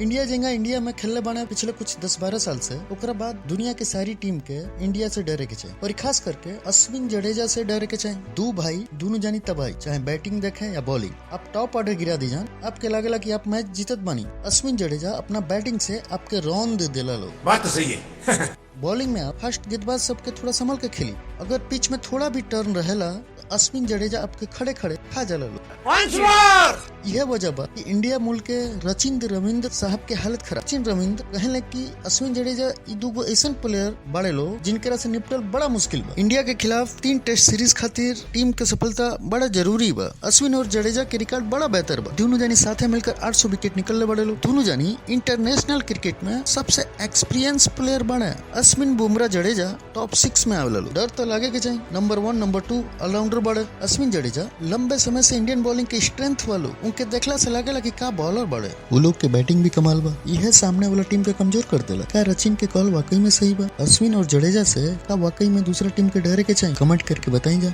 India जेंगा India में खेलने बने पिछले कुछ 10-12 साल से, ओकरा बाद दुनिया के सारी टीम के इंडिया से डरे के चाहिए, और खास करके अश्विन जडेजा से डरे के चाहिए। दो भाई दोनों जानी तबाही, चाहे बैटिंग देखें या बॉलिंग। आप टॉप ऑर्डर गिरा दी जान, आपके लागेला कि आप मैच जीतत बानी। अश्विन जडेजा अपना बैटिंग से आपके रौंद दिला लो। बात तो सही है। बॉलिंग में आप फर्स्ट गेंदबाज सबके थोड़ा संभल के खेली। अगर पिच में थोड़ा भी टर्न रहेला तो अश्विन जडेजा आपके खड़े खड़े खा जाला लो। यह वजह बा कि इंडिया मुल्क के रचिंद्र रविंद्र साहब के हालत खराब। रचिंद्र रविंद्र कहले कि अश्विन जडेजा ई दूगो ऐसन प्लेयर बड़े लो जिनके से निपटल बड़ा मुश्किल बा। इंडिया के खिलाफ 3 टेस्ट सीरीज खातिर टीम के सफलता बड़ा जरूरी बा। अश्विन और जडेजा के रिकॉर्ड बड़ा बेहतर बा। दोनों जानी साथे मिलकर 800 विकेट निकलने बड़े लो। दोनों जानी इंटरनेशनल क्रिकेट में सबसे एक्सपीरियंस प्लेयर बने। अश्विन बुमराह जडेजा टॉप 6 में आवेला लो। डर तो लागे के चाहिए। नंबर 1 नंबर 2 ऑलराउंडर बड़े। अश्विन जडेजा लंबे समय से इंडियन बॉलिंग के स्ट्रेंथ वालों उनके देखला से लागेला कि का बॉलर बड़े। वो लोग के बैटिंग भी कमाल बा। यह सामने वाला टीम के कमजोर कर देला। क्या रचिन के कॉल वाकई में सही बा? अश्विन और जडेजा से का वाकई में दूसरा टीम के डरे के चाहिए? कमेंट करके बताइए।